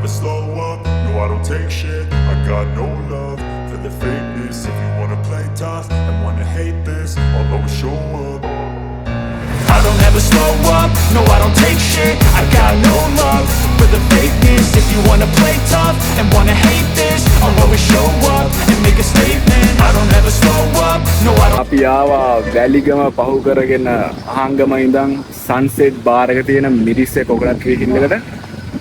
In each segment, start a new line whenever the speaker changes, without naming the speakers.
slow up, no I don't take shit. I got no love for the fakeness. If you wanna play tough and wanna hate this, I'll always show up. I don't ever slow up, no I don't take shit. I got no love for the fakeness. If you wanna play tough and wanna hate this, I'll always show up and make a statement. I don't ever slow up, no I don't.
අපි ආවා වැලිගම පහු කරගෙන අහංගම ඉඳන් sunset bar එක තියෙන මිරිස්සේ coconut tree හිල් එකට.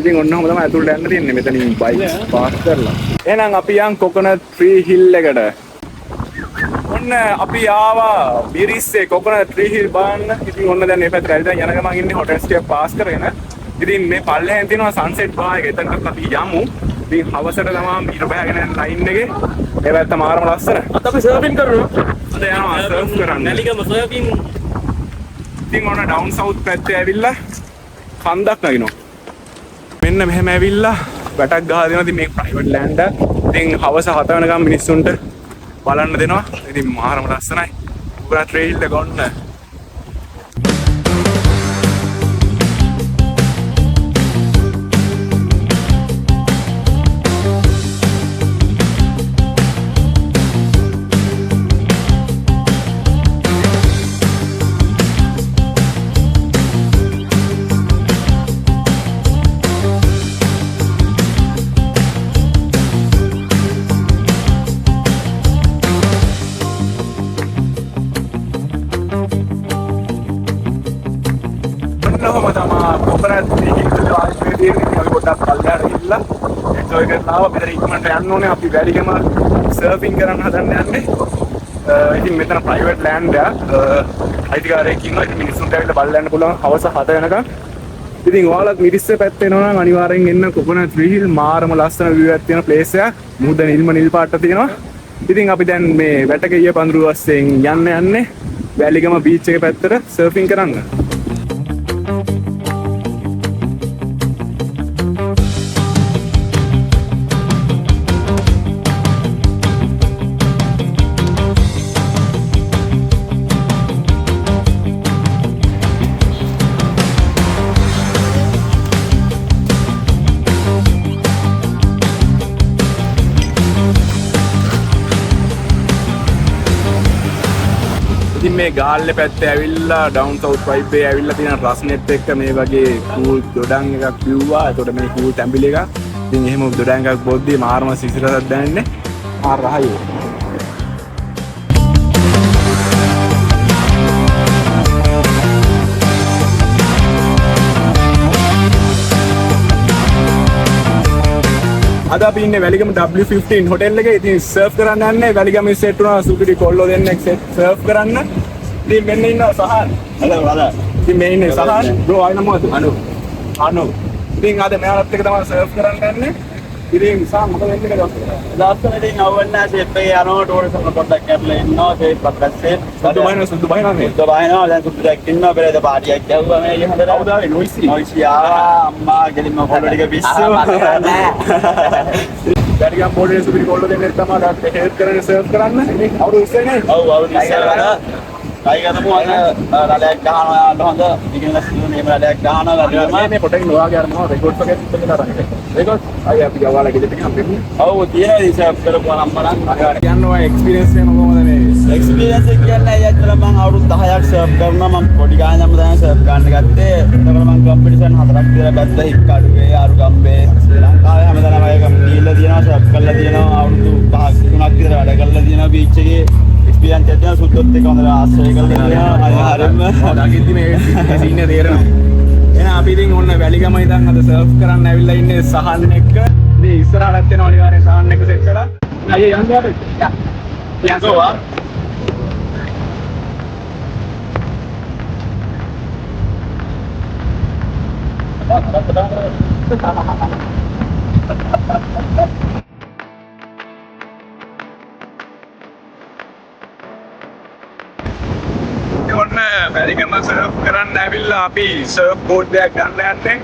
ඉතින් ඔන්නම තමයි අතුලට යන්න තියෙන්නේ මෙතනින් බයික්ස් පාස් කරලා. එහෙනම් අපි යන් කොකනට් ට්‍රී හිල් එකට. ඔන්න අපි ආවා මිරිස්සේ කොකනට් ට්‍රී හිල් බලන්න. ඉතින් ඔන්න දැන් මේ පැත්තට ඇවිල්ලා යන ගමන් ඉන්නේ හොටෙල් ස්ටේ පාස් කරගෙන. ඉතින් මේ පල්ලෙහෙන් තියෙනවා සන්සෙට් බාර් එක. එතනට අපි යමු. ඉතින් හවසට තමයි ඉර බහගෙන යන ලයින් එකේ. ඒ පැත්ත මාරම ලස්සන. අත අපි සර්ෆින් කරනවා. අද යනවා සර්ෆ් කරන්න. වැලිගම සර්ෆින්. ඉතින් ඔන්න ඩවුන් සවුත් පැත්තේ ඇවිල්ලා කන්දක් නගිනවා. මෙන්න මෙහෙම ඇවිල්ලා වැටක් ගහලා දෙනවා. ඉතින් මේ ප්‍රයිවට් ලෑන්ඩ් එක. ඉතින් හවස 7 වෙනකම් මිනිස්සුන්ට බලන්න දෙනවා. ඉතින් මාරම ලස්සනයි. පුරා ට්‍රේල් එක ගොන්න. අපි වැලිගම සර්ෆින් කරන්න හදන්න යන්නේ. ඉතින් මෙතන ප්‍රයිවට් ලෑන්ඩ් එක. අයිතිකාරයෙක් ඉන්නවා. ඉතින් මිනිස්සුන්ට ඇවිල්ලා බලන්න යන්න පුළුවන් හවස 7 වෙනකම්. ඉතින් ඔයාලත් මිරිස්සේ පැත්තේ එනවා නම් අනිවාර්යෙන් එන්න කොකනට් ට්‍රී හිල් මාරම ලස්සන view එකක් තියෙන place එක. මුහුද නිල් පාට තියෙනවා. ඉතින් අපි දැන් මේ වැටකෙయ్య පඳුරු වස්සෙන් යන්නේ වැලිගම බීච් එක පැත්තට සර්ෆින් කරන්න. මේ ගාල්ලේ පැත්තේ ඇවිල්ලා ඩවුන් සවුත් වයිබ් එකේ ඇවිල්ලා තියෙන රස්නෙට් එක්ක මේ වගේ කූල් දොඩම් එකක් පිව්වා. ඒතකොට මේ කූල් තැඹිලි එකක්. ඉතින් එහෙම දොඩම් එකක් බොද්දී මාරම සිසිලසක් දැනෙන්නේ. ආ රහයි. අද අපි ඉන්නේ වැලිගම W15 හොටෙල් එකේ. ඉතින් සර්ෆ් කරන්න යන්නේ. වැලිගම සෙට් වුණා සුපිරි කොල්ලෝ දෙන්නෙක් සර්ෆ් කරන්න. ඉතින් මෙන්න ඉන්නවා සහන්. Hello hello. ඉතින් මේ ඉන්නේ සහන්. බ්‍රෝ ආයි නමද? අනු. ඉතින් අද මෙයාලත් එක තමයි සර්ෆ් කරන්න යන්නේ. ඉතින් සහන් මොකද වෙන්නේ කියලා ඔස්සේ. දාස්කම ඉතින් අවවන්න සෙට් එකේ යනවා ටෝරිසම් පොඩ්ඩක් කැප්ලා ඉන්නවා. ඒ පස්සෙ සුදු බහිනවා නේ. දැන් සුදු දැක් ඉන්නවා. පෙරේද පාටියක් ගැහුවා මේ හොඳට. කවුද ආවේ? නොයිසි අම්මා ගෙලින්ම කොල්ලෝ ටික පිස්සු. වැලිගම පොඩේ සුපිරි කොල්ලෝ දෙන්නෙක් තමයි ඩාක්ටර් හෙල්ප් කරන්නේ සර්ව් කරන්න. ඉතින් අවුරු ඉස්සෙනේ. ඔව් අවුරු ඉස්සෙලා. කයිගතමු අන්න රැලයක් ගහනවා හොඳ. ඉගෙන ගන්න මේ රැලයක් ගහනවා. මේ පොටෙන් නොවාගේ අර මොනවද රෙකෝඩ්ස් වගේ තිබ්බද කරන්නේ. රෙකෝඩ්ස් අය අපි ගාවාලා ගෙදරට හම්බෙමු. ඔව් තියෙනවා ඉතින් සර්ව් කරපුවා නම් බලන්න. කියනවා එක්ස්පීරියන්ස් එක මොකද මේ? එක්ස්පීරියන්ස් එක කියන්නේ ඇත්තටම මම අවුරුදු 10ක් සර්ව් කරනවා. මම පොඩි ගානක් තමයි සර්ව් ගන්න ගත්තේ. එතකොට මම කම්පිටිෂන් 4ක් විතර ගත්තා. හික්කාඩුවේ ආරුගම්බේ ශ්‍රී ලංකාවේ හැමදාම අය දීලා තියෙනවා සර්ව් කරලා තියෙනවා. අවුරුදු 5ක් 3ක් විතර වැඩ කරලා තියෙනවා බීච් එකේ. එක්ස්පීරියන්ස් එකක් තියෙනවා. සුද්දොත් එක හොඳට ආශ්‍රය කරලා තියෙනවා. අය හරියම ඩගින්දි මේ සීන් එක තේරෙනවා. එහෙනම් අපි ඉතින් ඔන්න වැලිගම ඉඳන් අද සර්ෆ් කරන්න ඇවිල්ලා ඉන්නේ සහන් එක්ක. ඉතින් ඉස්සරහට යනවා අනිවාර්යෙන් සහන් එක්ක සෙට් කරලා. අයියේ යන්න යාට. යන්නවා. ඔන්න වැලිගම සර්ෆ් කරන්න ඇවිල්ලා අපි සර්ෆ් බෝඩ් එකක් ගන්න යන්නේ.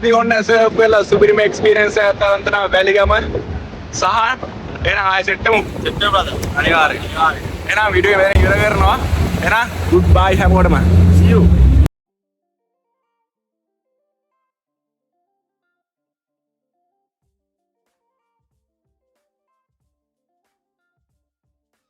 ඉතින් ඔන්න සර්ෆ් වල සුපිරිම එක්ස්පීරියන්ස් එකක් ගන්න තමයි වැලිගම සහ එහෙනම් ආයෙ සෙට් වෙමු.
සෙට් වෙමු brother.
අනිවාර්යෙන්. එහෙනම් වීඩියෝ එක මෙතන ඉවර කරනවා. එහෙනම් good bye හැමෝටම.
See you.